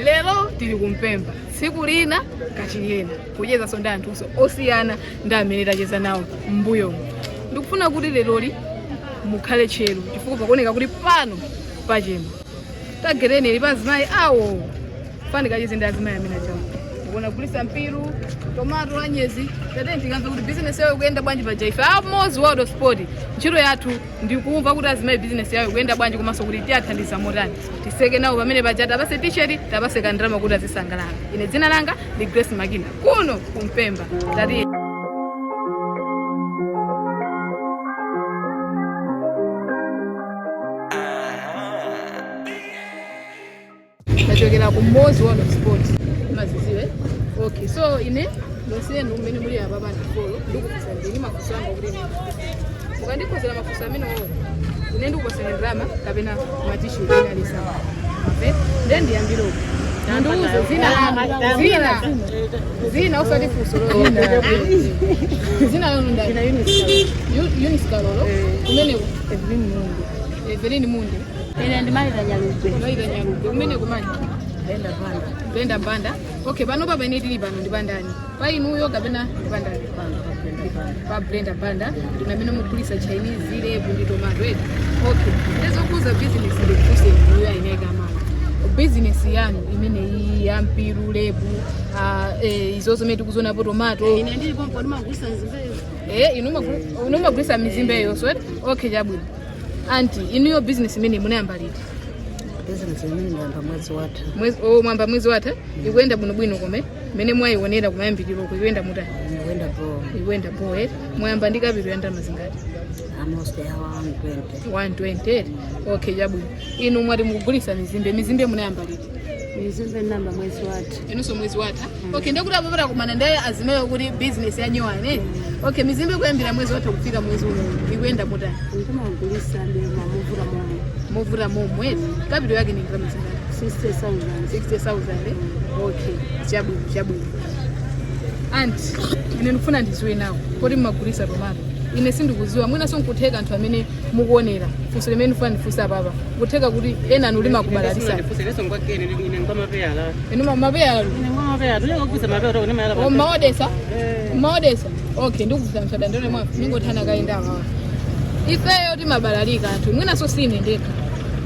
lero tili kumpemba tsiku lina kachiyena kucheza sonda anthuso osiyana ndi amene tacheza nawo mbuyo. Ndikufuna kuti leroli mukhale tcheru chifukwa pakuoneka kuti pano pachema tagereni ili pazimayi awo fani kacheze ndi azimayi amene achawo kuona kulisa mpiru tomato anyezi tate ndingamve kuti business yawo kuyenda bwanji paja ife amozi world sport ntchito yathu ndikumva kuti azimayi business yawo kuyenda bwanji komanso kuti tiyathandiza motani tiseke nawo pamene paja tapase t-shirt tapase kandrama kuti azisangalala. Ine dzina langa ndi Grace Makina kuno kumpemba tati nachokera ku mozi world sport maziziwe. Okay, so ine ndosiyeni umene muli apa pa ndifolo ndikukusa ndini mafuso anga kuti mukandikhozera mafuso amene wo ine ndikupasana drama kapena matishu ine alisama then ndiyambira uko ndiuze zina usati fuso lo zina yono ndina Eunice Kalolo umene Evelyn Munde ine ndimalira Nyalupe umene kumani Brenda Banda. Okay, pano papa ine tili pano ndipandani pa inuyo kapena ndipandani pa Brenda Banda ndinamene mugulisa Chinese lebu ndi tomato edi. Okay, tezokuza business ndikufuse inuyo ayineka mama business yanu imene iyi ya mpiru lebu izozo meti kuzona po tomato ine ndili pompo ndimagulisa mizimbeyo inumagulisa mizimbeyo so okay chabwino anti inuyo business imene munayamba liti? business imene ndiyamba mwamba mwezi watha ikuyenda bwinobwino kome mene mwayionera kumayambikiro kuyenda mutani ikuyenda poe mwayamba ndi kapito ya ndalama zingati? almost 120. Okay chabwino inu mwati mukugulisa mizimbe munayamba liti? mizimbe namba mwezi watha inunso mwezi watha. Okay, ndikuti apo patakumana ndaye azimayo kuti business yanyowane. Okay, mizimbe kuyambira mwezi watha kufika mwezi uno ikuyenda mutani? ndimagulisa ndi movura momwe kapito yake ni ndalama zingati? 60,000. Okay, chabwino anti ine ndikufuna ndiziwe nawo kuti mmagulisa tomato ine sindikuziwa mwina sonkutheka anthu amene mukuonera funso limene ndifuna ndifunsa papa kutheka kuti ena anu limakubalalisa maodesa. Okay, ndikufunsa msada ndone mwa ningothana kaenda awa ifeyo timabalalika anthu mwina so sine ndekha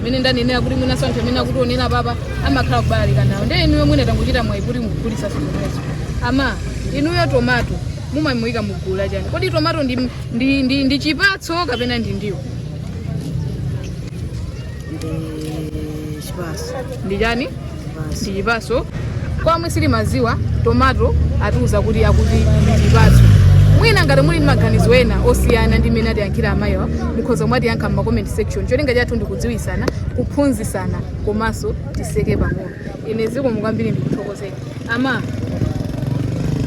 mene ndanenera kuti mwina so anthu amene akuti onena papa amakhala kubalalika nawo ndi inuyo mwina tanguchita mwayi kuti mugulisa sonezo ama inuyo tomato mumamuyika mugula chani kodi tomato ndi chipatso kapena ndiwo? Ndi chani? Ndi chipatso. Kwamwe sili maziwa tomato atiuza kuti akuti ndi chipatso. Mwina ngati muli maganizo ena osiyana ndi mene atiyankhira amayiwa mukhoza mwati yankha mu comment section cholinga chathu ndikudziwisana kuphunzisana komanso tiseke pang'ono. Ine ziko mukambiri ndikuthokozeni ama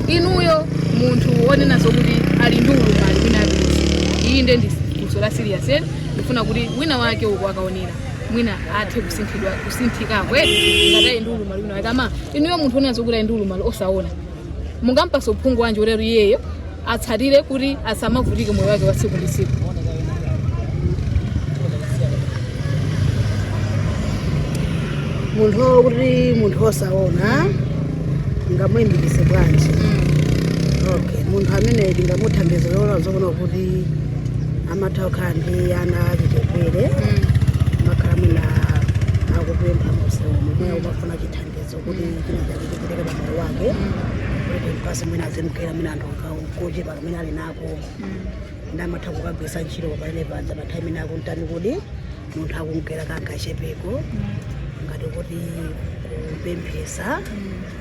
inuyo munthu wonena zokuti ali ndi ulumali wina abisi iyi nde ndifunso la serious ndifuna kuti wina wake uko akaonera mwina athe kusinthika kweti ngati ndi ulumali wina wake ama inuyo munthu wonena zokuti ali ndi ulumali osaona mungampasa uphungu wanje ulero iyeyo atsatire kuti asamavutike moyo wake wa tsiku ndi tsiku? munthu osaona ngamuyindikise bwanji? Okay, munthu amene ndingamuthandiza lolo zokona kuti amatha kukhala ndi ana achitepere makhala mwina akupempha musewu momwe umafuna chithandizo kuti chinachachichipereka pamoyo wake kuti mkasi mwina azimukera mwina anthu kuchepa kamene ali nako ndamatha kukagwisa ntchito pamene padza patha imene akuntani kuti munthu akumukera kangachepeko ngati kuti kupemphesa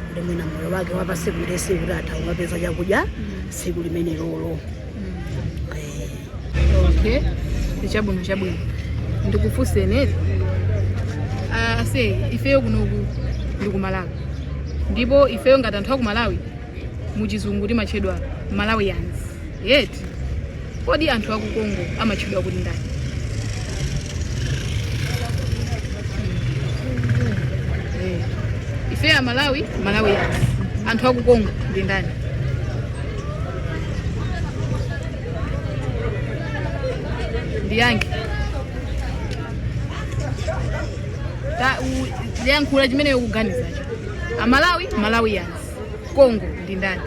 kuti mwina moyo wake wapa siku ndi siku kuti atha kumapeza chakudya siku limene lolo. Okay, chabwino ndikufunseni ifeyo kunoku ndikumalawi ndipo ifeyo ngati anthu akumalawi muchizungu timachedwa Malawians yeti kodi anthu aku Congo amachedwa kuti ndani? Ifeyo Malawians anthu aku Congo ndi ndani? ndiyange ndiyankhula chimene yokuganizacho. Amalawi Malawians, Congo ndi ndani?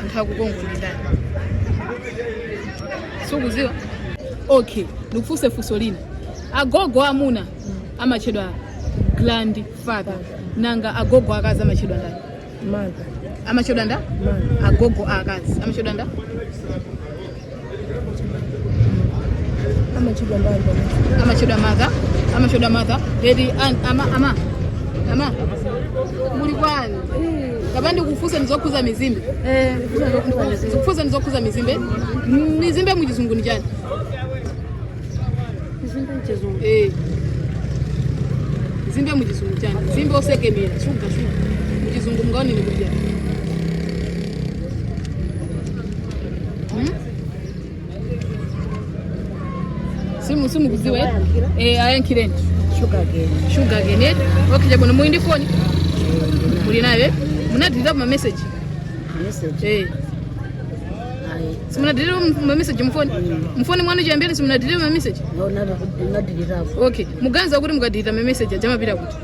Anthu aku Congo ndi ndani? Sukuziwa? Okay, ndikufunse funso lina. Agogo amuna amachedwa grandfather, nanga agogo akazi amachedwa ndani? Mother. Amachedwa nda? Agogo akazi amachedwa nda? Amachedwa ndani? Amachedwa mother. Lady ama muli kwani? Kabandi kufunsa nizokuza mizimbe. Kufunsa nizokuza mizimbe. Mizimbe mujizungu ni jani? Mizimbe mujizungu. Mizimbe mujizungu jani? Mizimbe osekemera. Shuga. Mujizungu mgaoni ni kujia. Simu kuziwe? Ayankireni. Sugar cane. Okay, jabona muindi phone. Muli nayo? Munadilira ma message. Simunadilira ma message mfoni? Mfoni mwana jambeni simunadilira ma message? Nadilira. Okay, muganza kuti mukadilira ma message ajamapita kuti.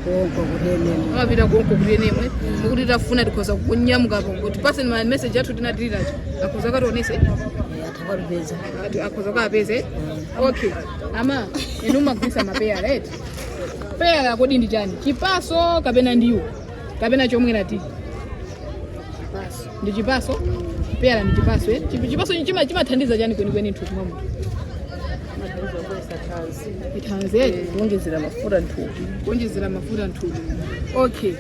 Konko kudene. Amapita konko kudene mwe. Mukuti tafuna tikoza kunyamuka apo kuti pase ma message athu tinadilira. Akoza katonese. Atakalupeza. Akoza kapeze. Okay. Ama enuma kuisa mapeya right? Peya kodi ndi chani? Chipaso kapena ndiwo? Kapena chomwe nati? Chipaso. Ndi chipaso? Peya ndi chipaso eh? Chipaso chimathandiza chani kweni nthupi mwa munthu? Ithanze kuongezera mafuta nthupi. Okay.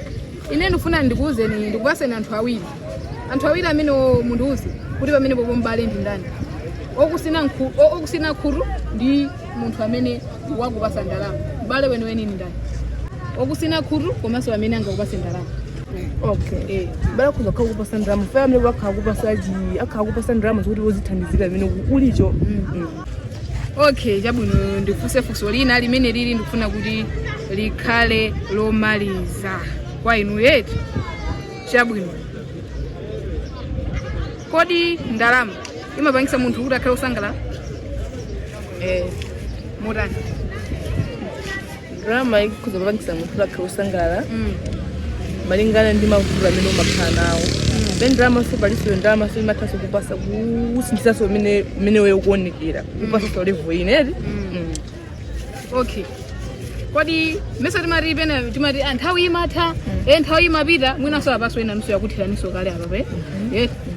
Ine ndifuna ndikuuzeni ndikupaseni anthu awiri. Anthu awiri amene mundiuze kuti pamene popo mbale ndi ndani? Okusina khuru ndi munthu amene wakupasa ndalama. Mbale weniweni ni ndani? Okusina khuru komanso amene angakupasa ndalama. Okay. Bala kuza kakupasa ndalama. Family akakupasa ndalama zokuti wozithandizika amene ulicho. Okay, chabwino ndifunse funso lina limene lili ndikufuna kuti likhale lomaliza kwa inu yeti. Chabwino. Kodi ndalama imapangisa munthu kuti akhale osangalala? Motani. Ndalama ikuza kupangisa munthu kuti akhale osangalala. Malingana ndi mavuto amene umakhala nawo. Then drama so paliso ndalama so imathaso kupasa kusinthisaso mene wewe ukuonekera. Kupasa so level ine. Okay. Kodi mesa timati pena timati anthawi imatha, nthawi imapita, mwina so apaso ina nusu yakuthiraniso kale apa pe.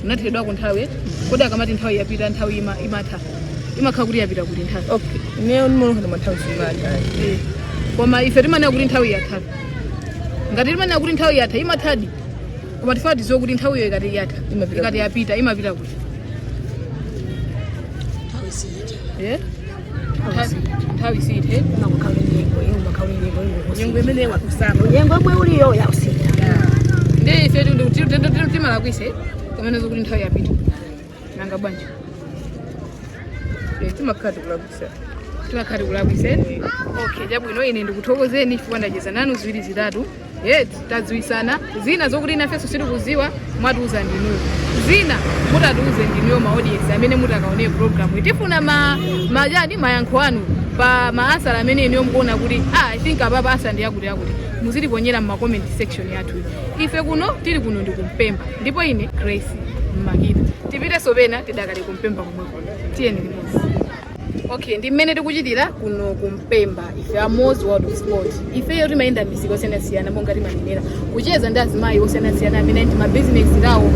Unathedwa ku nthawi. Kodi akamati nthawi yapita nthawi imatha. Imakhala kuti yapita kuti nthawi. Okay. Ine ndimono kana mathawi imatha. Koma ife timana kuti nthawi yatha. Ngati timana kuti nthawi yatha imathadi. Koma tifati zo kuti nthawi yo ikati yatha. Ikati yapita imapita kuti. Nthawi siyithe. Nthawi siyithe. Nyengo imene wakusama. Nyengo mwe uliyo yausita. Ndi ife timala kwise. Kamene zo kuti nthawi yapita. Nanga bwanji. Timakhala kulabisa. Okay, chabwino ine ndikuthokozeni chifukwa ndacheza nanu ziwiri zitatu. Tadziwisana. Zina zokuti inafeso siri kuziwa mwatiuza ndinuyo. Zina mutatiuze ndinuyo ma audience amene mutakaone program. Tifuna mayankho anu pa maasala amene iniyo mkuona kuti I think apapa asa ndi yakuti muzitiponyera mu comment section yathu. Ife kuno tili kuno ndikumpemba. Ndipo ine Grace Makita. Tipite sopena tidakali kumpemba komweko. Tiyeni limodzi. Okay, ndi mmene tikuchitira kuno kumpemba. Ife amozi world of sport. Ife yo timayenda misiko siyana monga timanenera. Kucheza ndi azimayi osiyana amene ndi ma business lawo.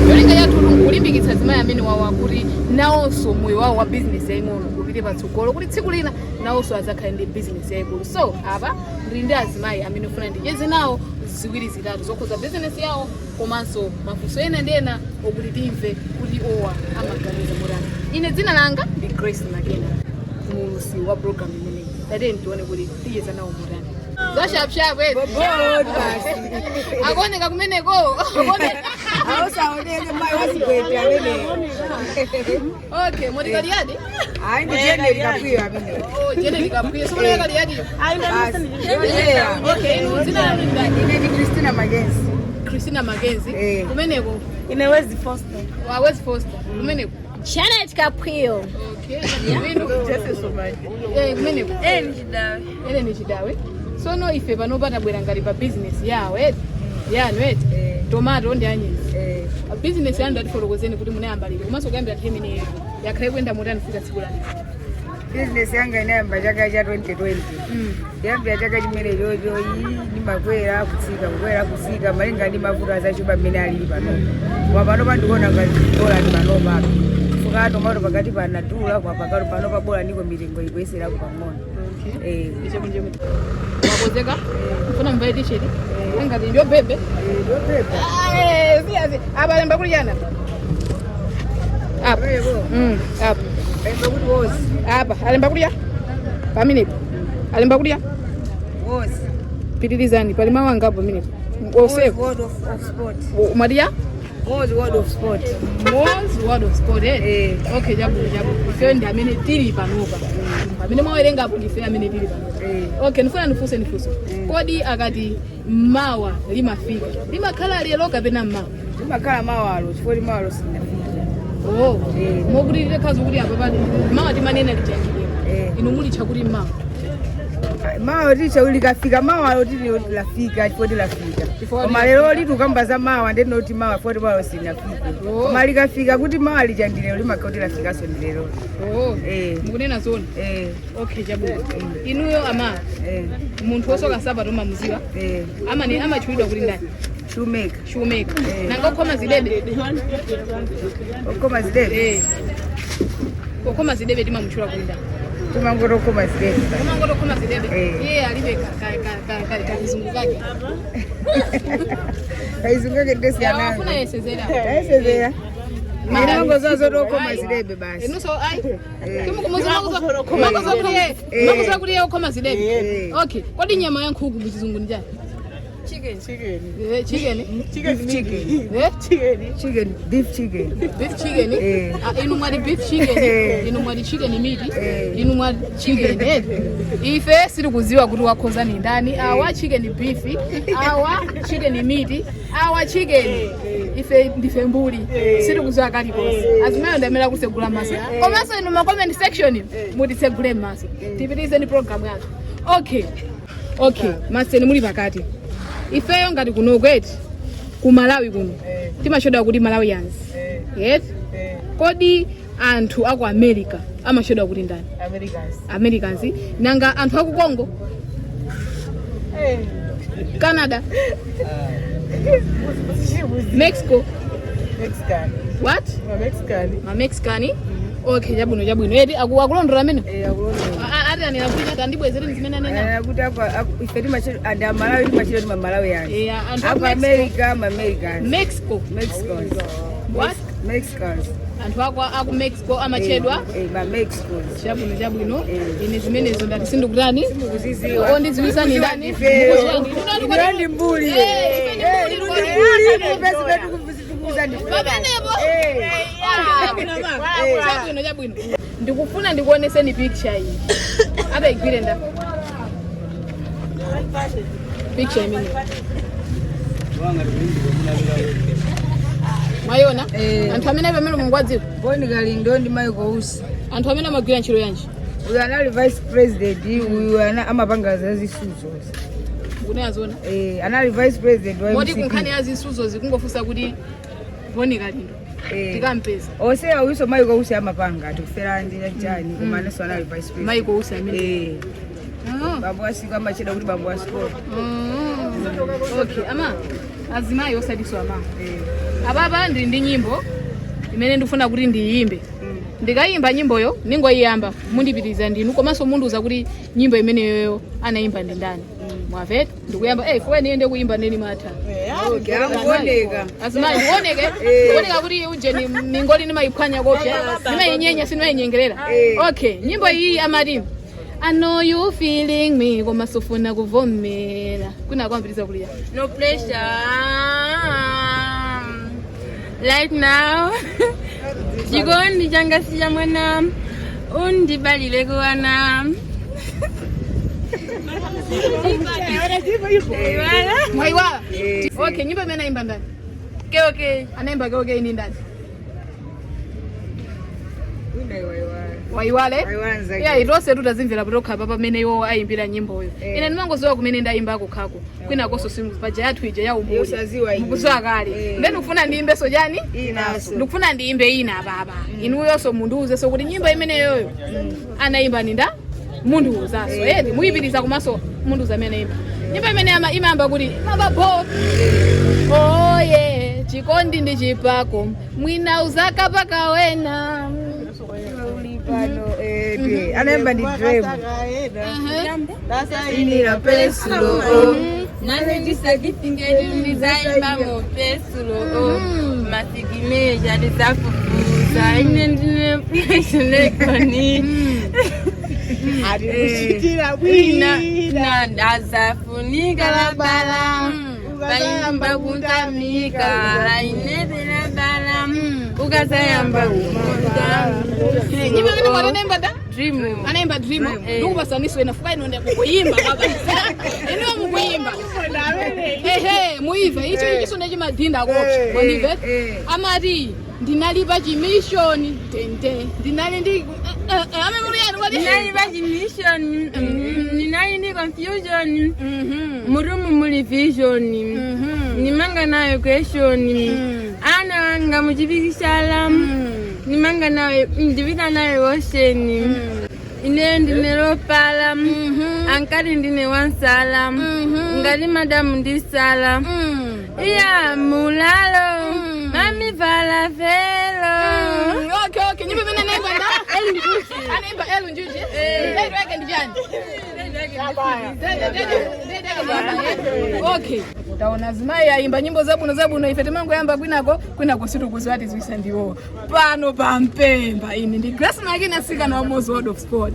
Yolinga yathu kulimbikitsa azimayi amene wawa kuti nawonso moyo wawo wa business yaying'ono kupite patsogolo kuti tsiku lina nawonso azakhala ndi business yayikulu. So apa ndili ndi azimayi amene ufuna ndicheze nawo ziwiri zitatu zokhuza business yawo komanso mafunso ena ndi ena okuti timve kuti owa amaganiza motani. Ine dzina langa ndi Grace Makena, mulusi wa program imeneyi. Tate ndione kuti ticheza nawo motani. Zasharp akoneka kumeneko. Ausaoneke mai wasigwete amene. Okay, modi kali yadi? Hayi ndi jene likaphiwa amene. Jene likaphiwa. So modi kali yadi? Okay, dzina langa ndi Christina Magenzi. Christina Magenzi. Kumeneko Ine West Foster. West Foster. Kumeneko Janet Caprio. Okay. Wino. Just so much. Kumeneko. Ni chidawe. Sono ife panopata bwera ngati pa business yawo yanu tomato ndi anyezi business yanu ndatifotokozeni kuti munayamba lero komanso kuyambira nthawi imeneyo yakhale kuyenda motani kufika tsiku lanu. Business yanga inayamba chaka cha 2020 yambira chaka chimene chocho ndimakwera kutsika malinga ndi mavuto azachupa amene alili pano pano pandikuona ngati bola ndi panopa fuka tomato pakati panadula kwa pakati panopa bola ndiko mitengo ikuyeserako pang'ono. Wakozeka kufuna mvae t-shirt ngati ndio bebe siyazi apa alemba kuli jana apa apa alemba kuti wozi apa alemba kulya pamenepo alemba kulya wozi pitirizani pali mawu angapo pamenepo oseko word of sport Maria word of sport word of sport okay jabu ife ndi amene tili panopa pamene mwawerenga apo ife amene tili panopa okay ndifuna nifunse kodi akati mawa limafika limakhala lero kapena mawa limakhala mawalo chifukwa mawalo sinafika mokuti lekhazi kuti apa pali mawa timanena lichanjikira inu muli chakuti mawa ticha ulikafika mawa tili lafika chifukwa lafika koma lero litukambaza mawa ndenoti mawa foti mawa sinafika koma likafika kuti mawa lichandilero limakauti lafikaso ndilero mukunena zona okay jabu inuyo ama munthu osoka sabato mamuziwa amachulidwa kuti ndani shoemaker nanga ukhoma zidebe ukhoma zidebe timamuchula kuti ndani timangotokoma zidebe iye alibe kalizungu kake kalizungu kake ndesiyananga afuna yesezera manango zazo tokoma zidebe basi enuso ai makuza kuti ukhoma zidebe okay kodi nyama ya nkhuku muchizungu ndi chani beef chicken inu mwali beef chicken inu mwali chicken meat inu mwali chicken ife siri kuziwa kuti wakhoza ni ndani awa chicken beef awa chicken meat awa chicken ife ndife mbuli siri kuziwa kali konse azimayo ndamela kusegula maso komanso inu ma comment section mutisegule maso tipitize ni program yathu okay maseni muli pakati ifeyo ngati kuno kweti ku Malawi kuno timashoda kuti Malawians yes kodi anthu aku America amashoda kuti ndani Americans nanga anthu aku Congo Canada Mexico what ma Mexican okay jabwino eti akulondora amene ati anelakuti andibwezere zimene anena kuti apa ife timachira and Malawi timachira ndi Malawi yani apa America Americans Mexicans what Mexicans anthu aku Mexico amachedwa ma Mexicans jabwino ine zimenezo ndati sindikutani kuziziwa ndiziwisani ndani ndi mbuli jabwino ndikufuna ndikuoneseni picture iyi apa igwire nda picture imene mayona anthu amene pamene mungwadziwa boni kalindo ndi Michael Usi anthu amene amagwira ntchito yanji uyu anali vice president uyu amapanga zazisuzo kunena zona anali vice president wa moti kunkhani ya zisuzo zikungofunsa kuti boni kalindo tikampeza osewa uso Michael Usi amapanga tikufera ndi chani koma naso anali vice president Michael Usi amene babu asiku amacheda kuti babu asikolo okay ama azimayi osadiso ama ababa ndi nyimbo imene ndifuna kuti ndiyimbe ndikayimba nyimboyo ningoyiyamba mundipitiriza ndinu komanso munduza kuti nyimbo imeneyo anayimba ndi ndani mwaveti ndikuyamba fuwe niende kuyimba neni matha azimayi ndioneke kuti uje ningoli nimayiphwanya kopya nimayinyenya sinimayinyengerera okay nyimbo iyi amati I know you feeling me koma sofuna kuvomera kuna kwambiriza kulia no pressure right now chikondi changa siya mwana undibalile kuwana mwaiwa okay nyimbo imene anaimba ndani anaimba keokei ni ndani waiwale Waiwanza ya itose tutazimvera kutoka papa pamene iwo ayimbira nyimboyo ine ndimangoziwa kumene ndayimba kukhako kwina koso paja yathu ija ya umbuyo mukuziwa kale ndeni ufuna ndiyimbe so jani ndikufuna ndiyimbe ina baba inuyonso mundiuze so kuti nyimbo imeneyoyo anayimba ninda mundiuzaso edi muyipiriza kumaso mundiuza amene imba nyimbo imene imayamba kuti mabapo oye chikondi ndi chipako mwina uzaka paka wena anaimba ni dream inira pesulo nane disagifingeni ndizaimba mo pesulo masigimeja ndizafufuza ine ndine pleselekoni na ndazafunika labala bayamba kuntamika ainetela bala ukazayamba umonda nyimbo imene mwanaimba da dream anaimba dream ndikupasaniswe nafuka inonde kukuyimba baba ino mukuyimba muive icho sonde chimadinda kopsa mwandive amati ndinalipa chimishoni tente ndinali ndi amemuliyani wadi ndinalipa chimishoni ndinali ndi confusion murumu muli vision nimanga nayo question ana wanga muchipikishala nimanga nayo ndivita nayo ocean ine ndineropala ankati ndine wansala ngati madamu ndisala iya mulalo mami vala velo okay nyimbo imene anaimba nda anaimba elu njuji ndio yake ndijani okay utaona zimayi ayimba nyimbo zabwino ife temango yamba kwinako situkuziwati ziwisa ndiwo pano pa Mpemba ini ndi Grace Makina sika na Mozo World of Sport.